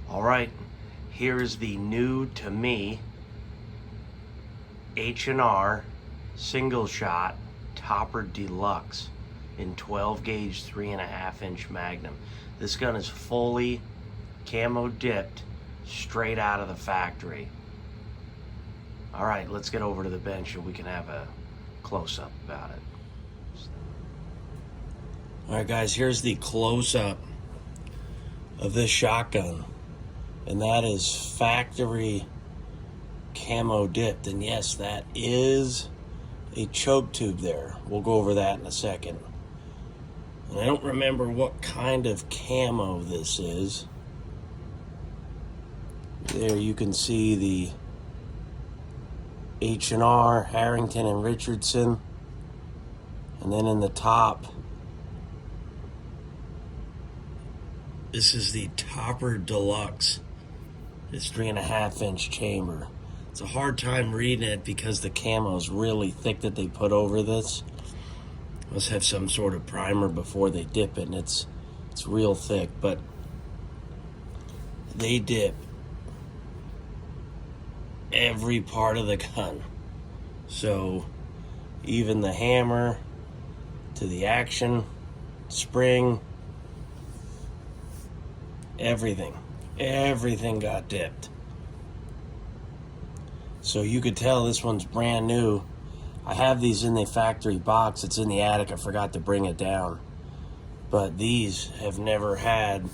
All right, here's the new to me H&R single shot Topper Deluxe in 12 gauge 3.5 inch Magnum. This gun is fully camo dipped straight out of the factory. All right, let's get over to the bench and we can have a close-up about it. All right, guys, here's the close-up of this shotgun, and that is factory camo dipped. And yes, that is a choke tube there. We'll go over that in a second. And I don't remember what kind of camo this is. There you can see the H&R, Harrington and Richardson. And then in the top, this is the Topper Deluxe. It's 3.5 inch chamber. It's a hard time reading it because the camo is really thick that they put over this. Must have some sort of primer before they dip it, and it's real thick, but they dip every part of the gun. So even the hammer to the action spring, everything got dipped. So you could tell this one's brand new. I have these in the factory box. It's in the attic. I forgot to bring it down. But these have never had,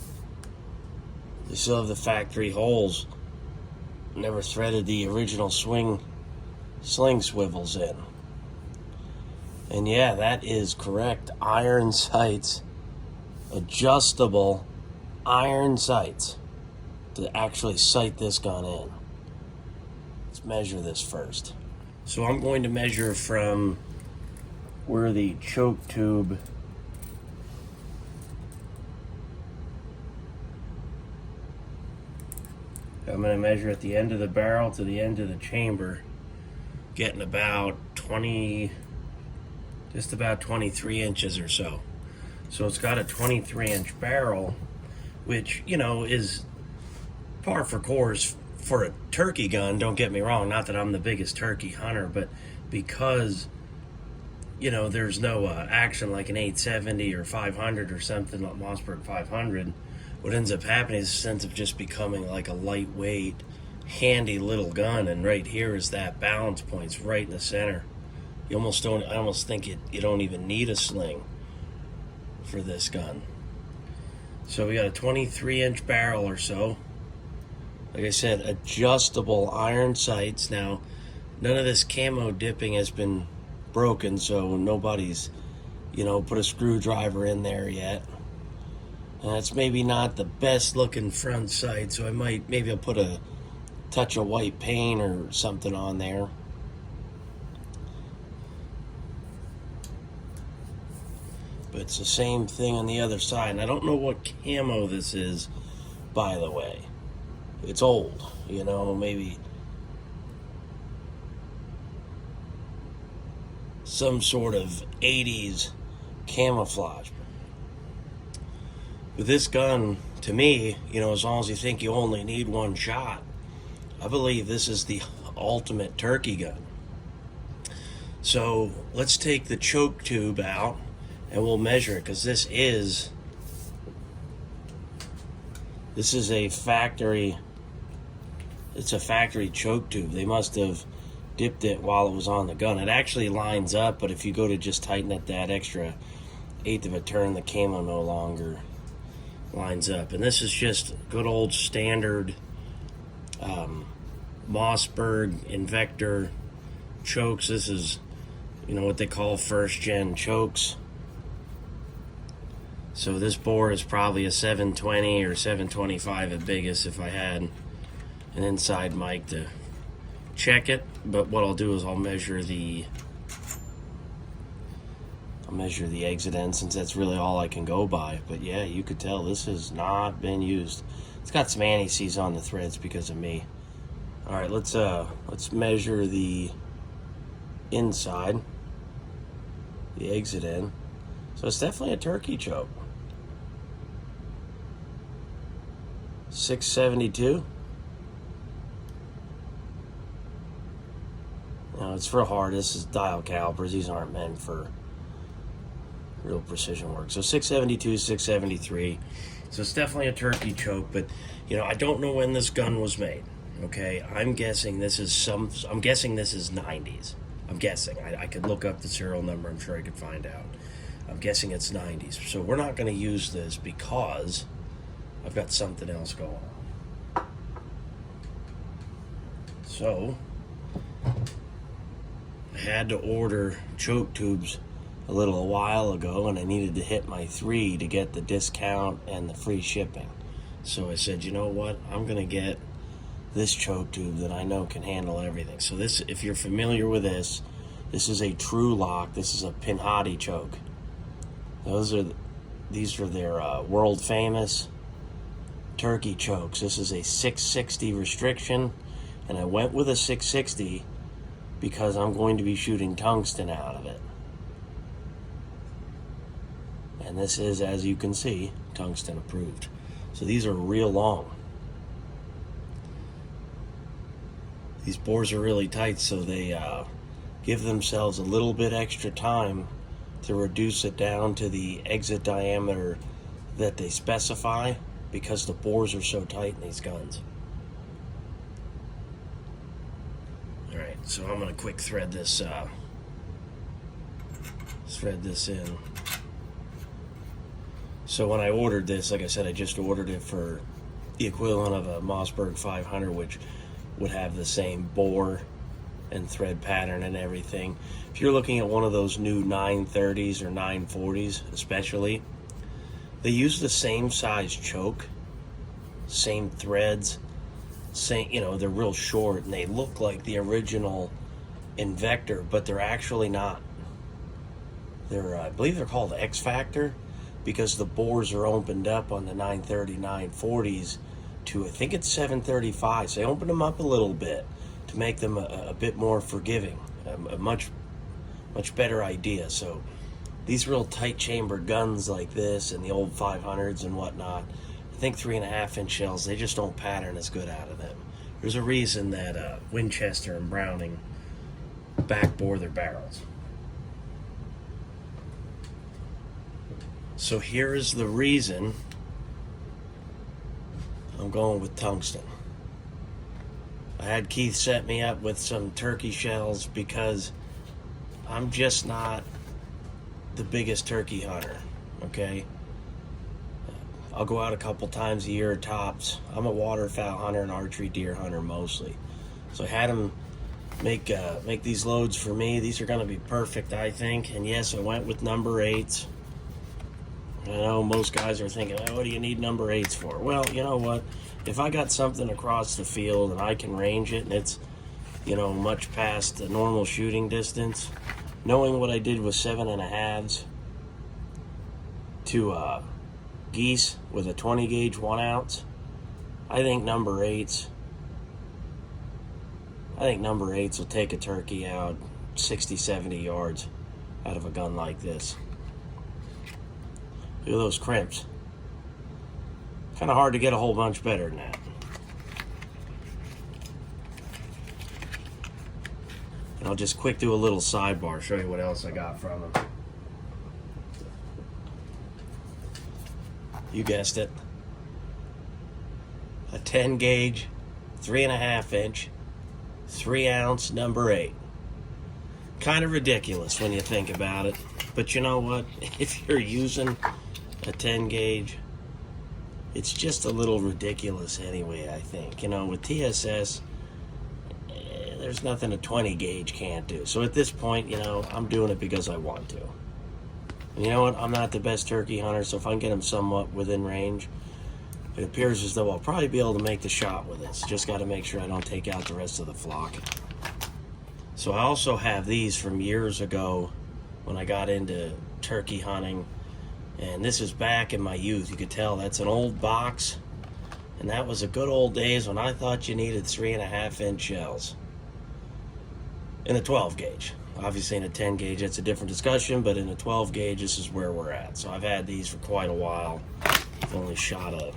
they still have the factory holes. Never threaded the original sling swivels in. And yeah, that is correct. Iron sights, adjustable iron sights to actually sight this gun in. Let's measure this first. So I'm going to measure from where the choke tube I'm going to measure at the end of the barrel to the end of the chamber, getting about 20, just about 23 inches or so. So it's got a 23-inch barrel, which, you know, is par for course for a turkey gun. Don't get me wrong, not that I'm the biggest turkey hunter, but because, you know, there's no action like an 870 or 500 or something like Mossberg 500, what ends up happening is this ends up just becoming like a lightweight, handy little gun. And right here is that balance point. It's right in the center. You almost don't, I almost think you don't even need a sling for this gun. So we got a 23-inch barrel or so. Like I said, adjustable iron sights. Now, none of this camo dipping has been broken, so nobody's, you know, put a screwdriver in there yet. And it's maybe not the best looking front sight, so maybe I'll put a touch of white paint or something on there. But it's the same thing on the other side. And I don't know what camo this is, by the way. It's old, you know, maybe some sort of 80s camouflage. With this gun, to me, you know, as long as you think you only need one shot, I believe this is the ultimate turkey gun. So let's take the choke tube out and we'll measure it, because this is a factory, it's a factory choke tube. They must have dipped it while it was on the gun. It actually lines up, but if you go to just tighten it that extra eighth of a turn, the camo no longer lines up. And this is just good old standard Mossberg Invector chokes. This is, you know, what they call first gen chokes. So this bore is probably a 720 or 725 at biggest if I had an inside mic to check it. But what I'll do is I'll measure the exit end, since that's really all I can go by. But yeah, you could tell this has not been used. It's got some anti-seize on the threads because of me. All right, let's measure the inside, the exit end. So it's definitely a turkey choke. 672. Now it's for hard. This is dial calipers. These aren't meant for real precision work. So 672, 673. So it's definitely a turkey choke, but you know, I don't know when this gun was made. Okay, I'm guessing this is 90s. I'm guessing. I could look up the serial number. I'm sure I could find out. I'm guessing it's 90s. So we're not going to use this because I've got something else going on. So I had to order choke tubes a while ago, and I needed to hit my 3 to get the discount and the free shipping. So I said, you know what? I'm going to get this choke tube that I know can handle everything. So this, if you're familiar with this is a True Lock. This is a Pinhoti choke. These are their world famous turkey chokes. This is a 660 restriction, and I went with a 660 because I'm going to be shooting tungsten out of it. And this is, as you can see, tungsten approved. So these are real long. These bores are really tight, so they give themselves a little bit extra time to reduce it down to the exit diameter that they specify, because the bores are so tight in these guns. Alright, so I'm going to quick thread this in. So when I ordered this, like I said, I just ordered it for the equivalent of a Mossberg 500, which would have the same bore and thread pattern and everything. If you're looking at one of those new 930s or 940s especially, they use the same size choke, same threads, same, you know, they're real short and they look like the original Invector, but they're actually not. They're, I believe they're called X Factor, because the bores are opened up on the 930, 940s to, I think it's 735. So they open them up a little bit to make them a bit more forgiving, a much better idea. So these real tight chamber guns like this and the old 500s and whatnot, I think 3.5-inch shells, they just don't pattern as good out of them. There's a reason that Winchester and Browning backbore their barrels. So here is the reason I'm going with tungsten. I had Keith set me up with some turkey shells because I'm just not the biggest turkey hunter, okay? I'll go out a couple times a year tops. I'm a waterfowl hunter and archery deer hunter mostly. So I had him make these loads for me. These are going to be perfect, I think. And yes, I went with number 8s. I know most guys are thinking, oh, what do you need number 8s for? Well, you know what? If I got something across the field and I can range it and it's, you know, much past the normal shooting distance, knowing what I did with 7.5s to geese with a 20 gauge 1 ounce, I think number 8s will take a turkey out 60, 70 yards out of a gun like this. Look at those crimps. Kind of hard to get a whole bunch better than that. And I'll just quick do a little sidebar, show you what else I got from them. You guessed it. A 10 gauge, 3.5-inch, 3 ounce number 8. Kind of ridiculous when you think about it. But you know what? If you're using a 10 gauge, it's just a little ridiculous anyway, I think. You know, with TSS, there's nothing a 20 gauge can't do. So at this point, you know, I'm doing it because I want to. And you know what? I'm not the best turkey hunter, so if I can get them somewhat within range, it appears as though I'll probably be able to make the shot with this. Just got to make sure I don't take out the rest of the flock. So I also have these from years ago when I got into turkey hunting. And this is back in my youth. You could tell that's an old box. And that was the good old days when I thought you needed 3.5-inch shells. In a 12 gauge. Obviously in a 10 gauge, it's a different discussion, but in a 12 gauge, this is where we're at. So I've had these for quite a while. I've only shot a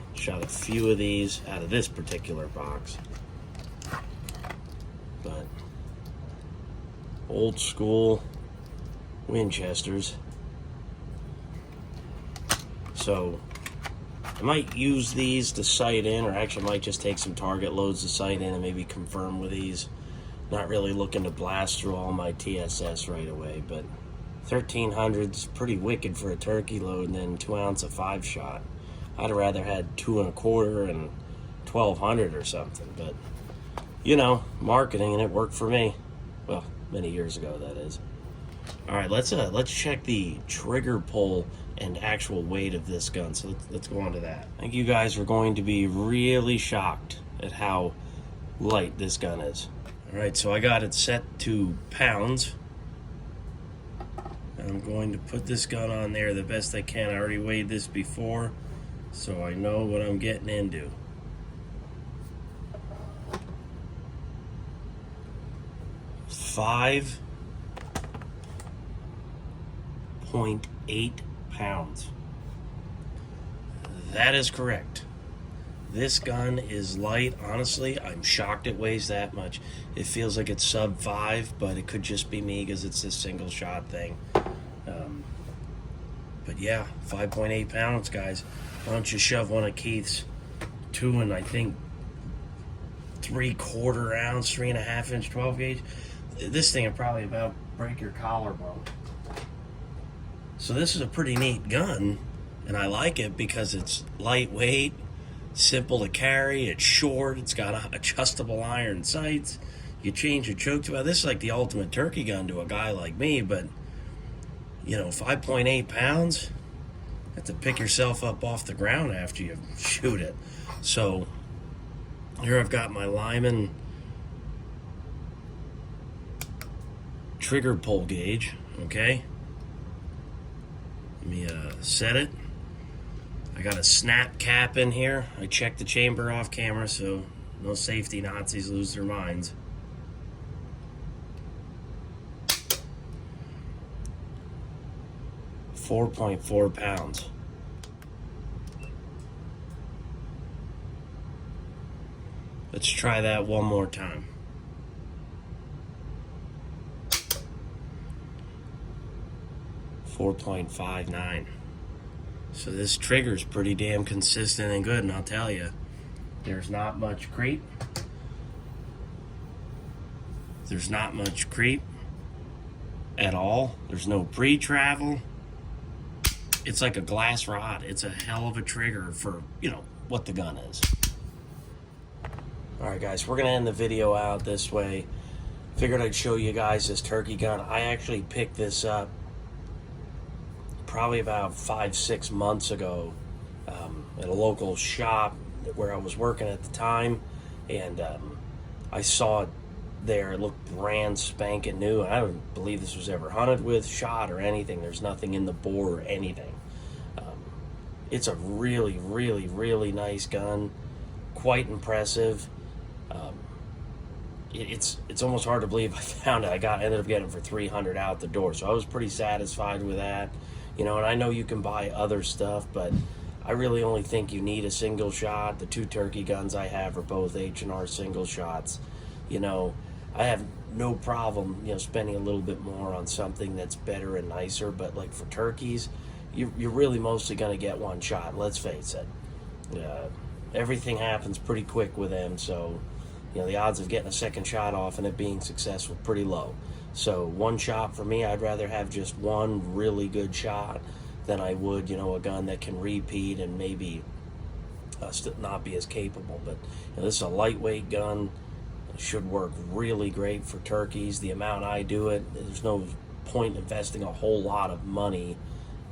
few of these out of this particular box. But old school Winchesters. So I might use these to sight in, or actually might just take some target loads to sight in and maybe confirm with these. Not really looking to blast through all my TSS right away, but 1300's pretty wicked for a turkey load, and then 2 ounce of 5-shot. I'd have rather had 2 1/4 and 1200 or something, but you know, marketing, and it worked for me. Well, many years ago, that is. All right, let's check the trigger pull and actual weight of this gun. So let's go on to that. I think you guys are going to be really shocked at how light this gun is. All right, so I got it set to pounds. And I'm going to put this gun on there the best I can. I already weighed this before, so I know what I'm getting into. Five 0.8 pounds. That is correct. This gun is light. Honestly, I'm shocked it weighs that much. It feels like it's sub 5, but it could just be me because it's this single shot thing. But yeah, 5.8 pounds, guys. Why don't you shove one of Keith's 2 and I think 3/4 ounce, 3.5 inch 12 gauge. This thing would probably about break your collarbone. So this is a pretty neat gun, and I like it because it's lightweight, simple to carry, it's short, it's got adjustable iron sights. You change your choke to it. This is like the ultimate turkey gun to a guy like me, but you know, 5.8 pounds, you have to pick yourself up off the ground after you shoot it. So here I've got my Lyman trigger pull gauge, okay? Let me set it. I got a snap cap in here. I checked the chamber off camera so no safety Nazis lose their minds. .4 pounds. Let's try that one more time. .59. So this trigger's pretty damn consistent and good, and I'll tell you, there's not much creep. There's not much creep at all. There's no pre-travel. It's like a glass rod. It's a hell of a trigger for, you know, what the gun is. All right, guys, we're gonna end the video out this way. Figured I'd show you guys this turkey gun. I actually picked this up probably about 5-6 months ago at a local shop where I was working at the time, and I saw it there. It looked brand spanking new. I don't believe this was ever hunted with, shot, or anything. There's nothing in the bore or anything. It's a really, really, really nice gun. Quite impressive. It's almost hard to believe I found it. Ended up getting it for $300 out the door, so I was pretty satisfied with that. You know, and I know you can buy other stuff, but I really only think you need a single shot. The 2 turkey guns I have are both H&R single shots. You know, I have no problem, you know, spending a little bit more on something that's better and nicer, but like for turkeys, you're really mostly going to get one shot. Let's face it. Everything happens pretty quick with them, so you know the odds of getting a second shot off and it being successful pretty low. So one shot for me, I'd rather have just one really good shot than I would, you know, a gun that can repeat and maybe not be as capable. But you know, this is a lightweight gun. It should work really great for turkeys. The amount I do it, there's no point investing a whole lot of money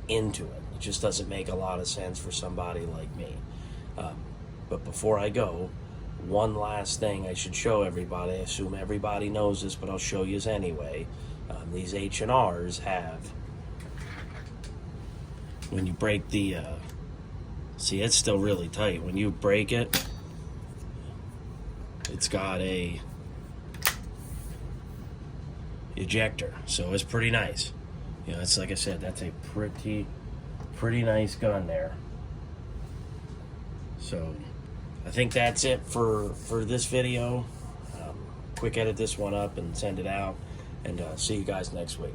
into it. It just doesn't make a lot of sense for somebody like me. But before I go, one last thing I should show everybody. I assume everybody knows this, but I'll show you anyway. These H&Rs have, when you break the, see, it's still really tight. When you break it, it's got a ejector, so it's pretty nice. You know, it's like I said, that's a pretty nice gun there. So I think that's it for this video. Quick edit this one up and send it out, and see you guys next week.